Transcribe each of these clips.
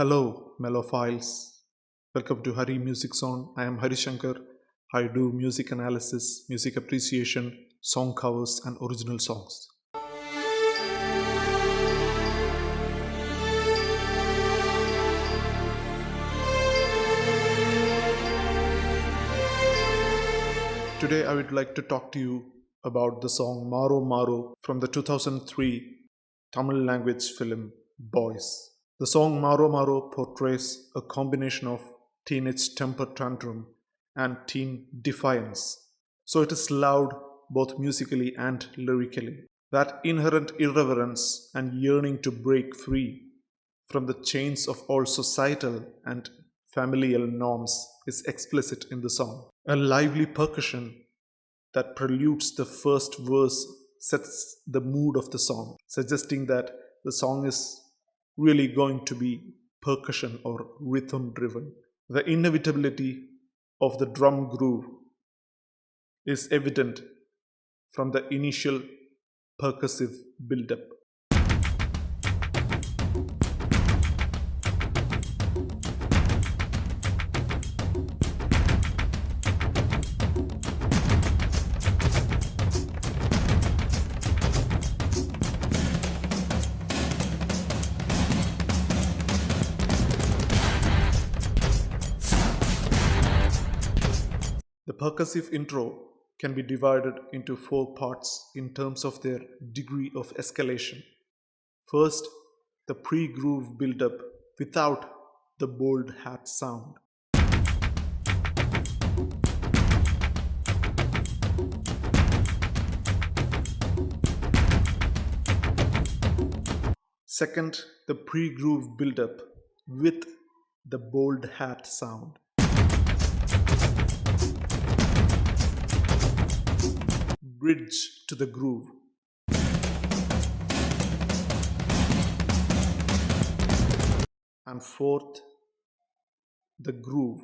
Hello, Mellophiles. Welcome to Hari Music Zone. I am Hari Shankar. I do music analysis, music appreciation, song covers, and original songs. Today, I would like to talk to you about the song Maro Maro from the 2003 Tamil language film Boys. The song Maro Maro portrays a combination of teenage temper tantrum and teen defiance. So it is loud both musically and lyrically. That inherent irreverence and yearning to break free from the chains of all societal and familial norms is explicit in the song. A lively percussion that preludes the first verse sets the mood of the song, suggesting that the song is really going to be percussion or rhythm driven. The inevitability of the drum groove is evident from the initial percussive build-up. The percussive intro can be divided into four parts in terms of their degree of escalation. First, the pre-groove build-up without the bold hat sound. Second, the pre-groove build-up with the bold hat sound. Bridge to the groove. And fourth, the groove.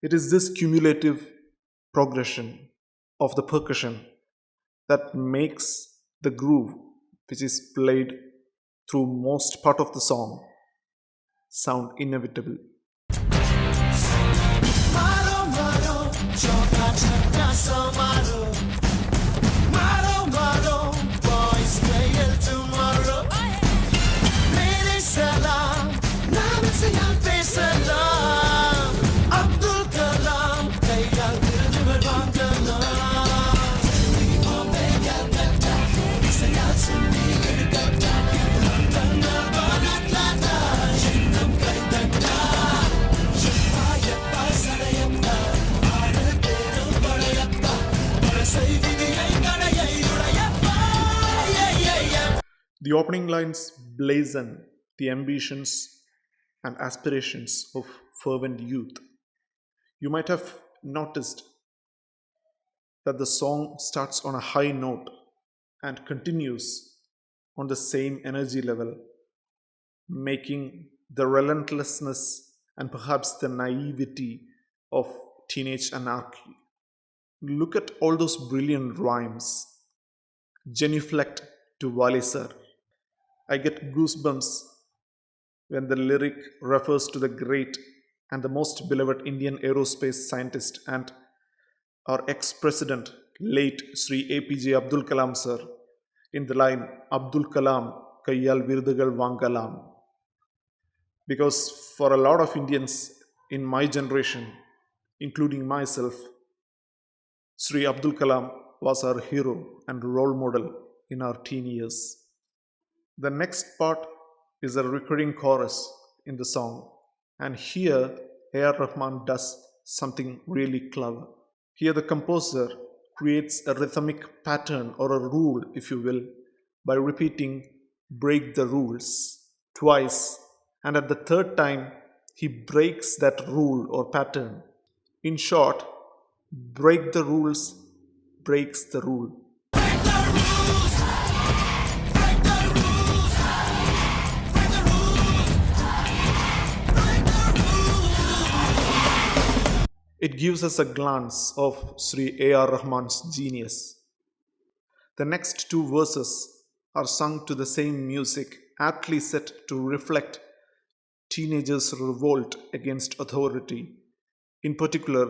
It is this cumulative progression of the percussion that makes the groove, which is played through most part of the song, sound inevitable. Maro, Maro, Maro, Maro, boys play till tomorrow. Mere salam, naam se pe salam. Abdul Kalam, tayar dil bangala. Bombay Calcutta, sayat sunni Calcutta. London, Melbourne, Atlanta, Shindam Kaitanta. Shafaya pasalayappa. The opening lines blazon the ambitions and aspirations of fervent youth. You might have noticed that the song starts on a high note and continues on the same energy level, making the relentlessness and perhaps the naivety of teenage anarchy. Look at all those brilliant rhymes. Genuflect to Wale sir. I get goosebumps when the lyric refers to the great and the most beloved Indian aerospace scientist and our ex-president, late Sri APJ Abdul Kalam sir, in the line Abdul Kalam Kayyal Virdugal Vangalam. Because for a lot of Indians in my generation, including myself, Sri Abdul Kalam was our hero and role model in our teen years. The next part is a recurring chorus in the song, and here A Rahman does something really clever. Here the composer creates a rhythmic pattern or a rule, if you will, by repeating break the rules twice, and at the third time he breaks that rule or pattern. In short, break the rules breaks the rule. Break the rules! Break the rules! Break the rules! Break the rules! It gives us a glance of Sri A. Rahman's genius. The next two verses are sung to the same music aptly set to reflect teenagers' revolt against authority, in particular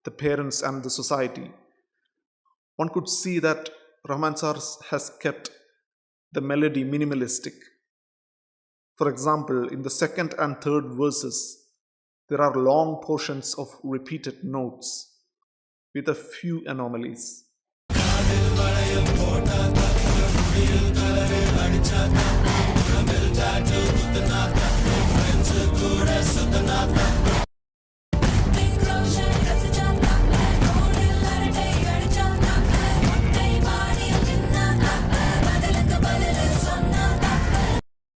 the parents and the society. One could see that Rahman Sar has kept the melody minimalistic. For example, in the second and third verses, there are long portions of repeated notes with a few anomalies.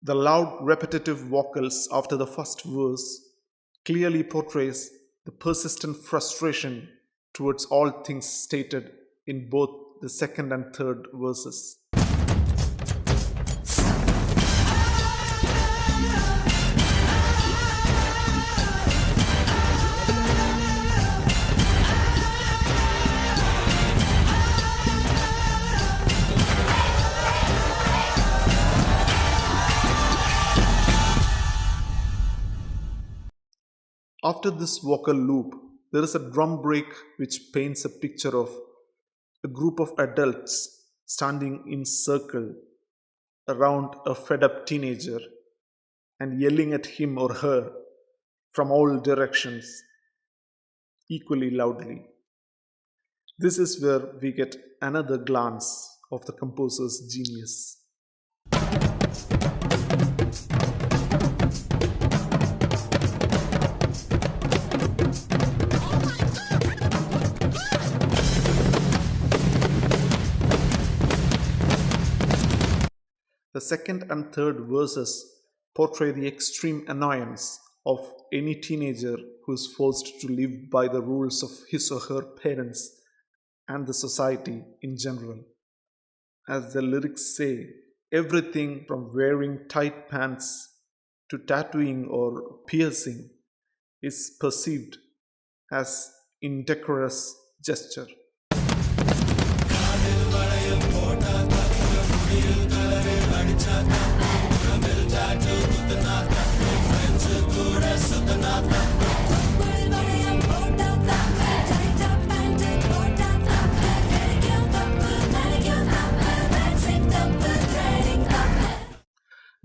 The loud, repetitive vocals after the first verse clearly portrays the persistent frustration towards all things stated in both the second and third verses. After this vocal loop, there is a drum break which paints a picture of a group of adults standing in circle around a fed up teenager and yelling at him or her from all directions equally loudly. This is where we get another glance of the composer's genius. The second and third verses portray the extreme annoyance of any teenager who is forced to live by the rules of his or her parents and the society in general. As the lyrics say, everything from wearing tight pants to tattooing or piercing is perceived as indecorous gesture.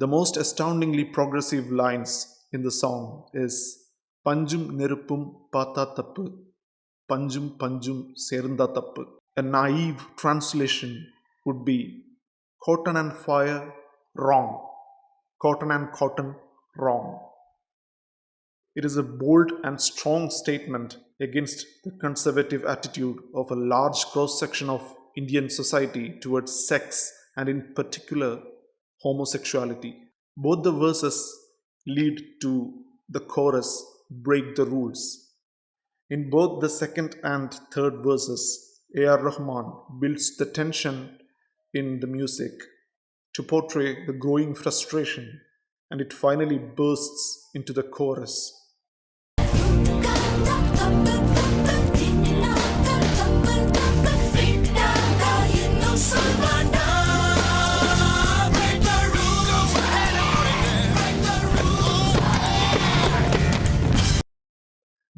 The most astoundingly progressive lines in the song is Panjum Neruppum Pata Tappu, Panjum Panjum Serunda Tappu. A naive translation would be cotton and fire, wrong. Cotton and cotton, wrong. It is a bold and strong statement against the conservative attitude of a large cross section of Indian society towards sex and, in particular, homosexuality. Both the verses lead to the chorus, break the rules. In both the second and third verses, A Rahman builds the tension in the music to portray the growing frustration, and it finally bursts into the chorus.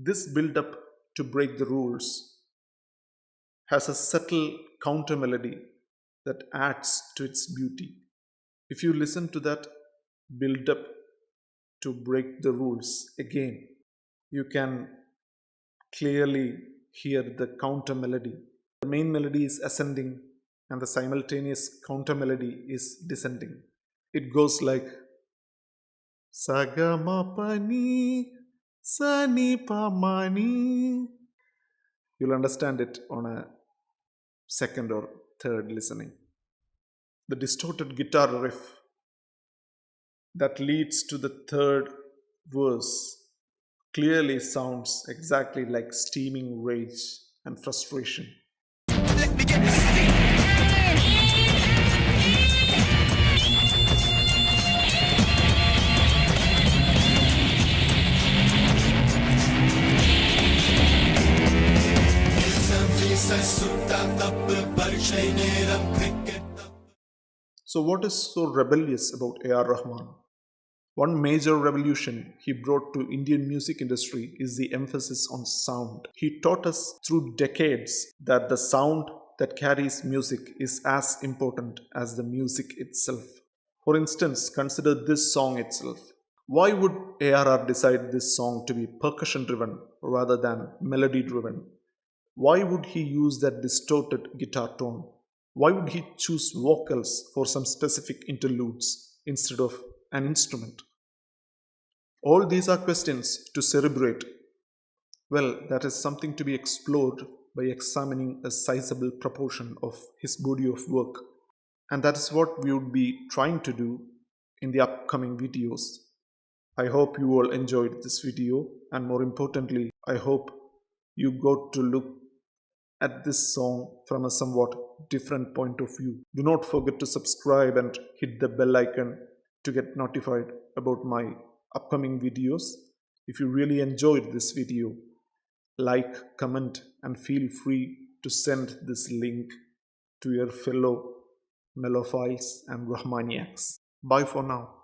This build up to break the rules has a subtle counter melody that adds to its beauty. If you listen to that build up to break the rules again, you can clearly hear the counter melody. The main melody is ascending and the simultaneous counter melody is descending. It goes like Sagama Pani Sani Pamani. You'll understand it on a second or third listening. The distorted guitar riff that leads to the third verse clearly sounds exactly like steaming rage and frustration. Let me get So, what is so rebellious about A.R. Rahman? One major revolution he brought to Indian music industry is the emphasis on sound. He taught us through decades that the sound that carries music is as important as the music itself. For instance, consider this song itself. Why would ARR decide this song to be percussion driven rather than melody driven? Why would he use that distorted guitar tone? Why would he choose vocals for some specific interludes instead of an instrument? All these are questions to cerebrate. Well, that is something to be explored by examining a sizable proportion of his body of work. And that is what we would be trying to do in the upcoming videos. I hope you all enjoyed this video, and more importantly, I hope you got to look at this song from a somewhat different point of view. Do not forget to subscribe and hit the bell icon to get notified about my upcoming videos. If you really enjoyed this video, like, comment, and feel free to send this link to your fellow mellophiles and Rahmaniacs. Bye for now.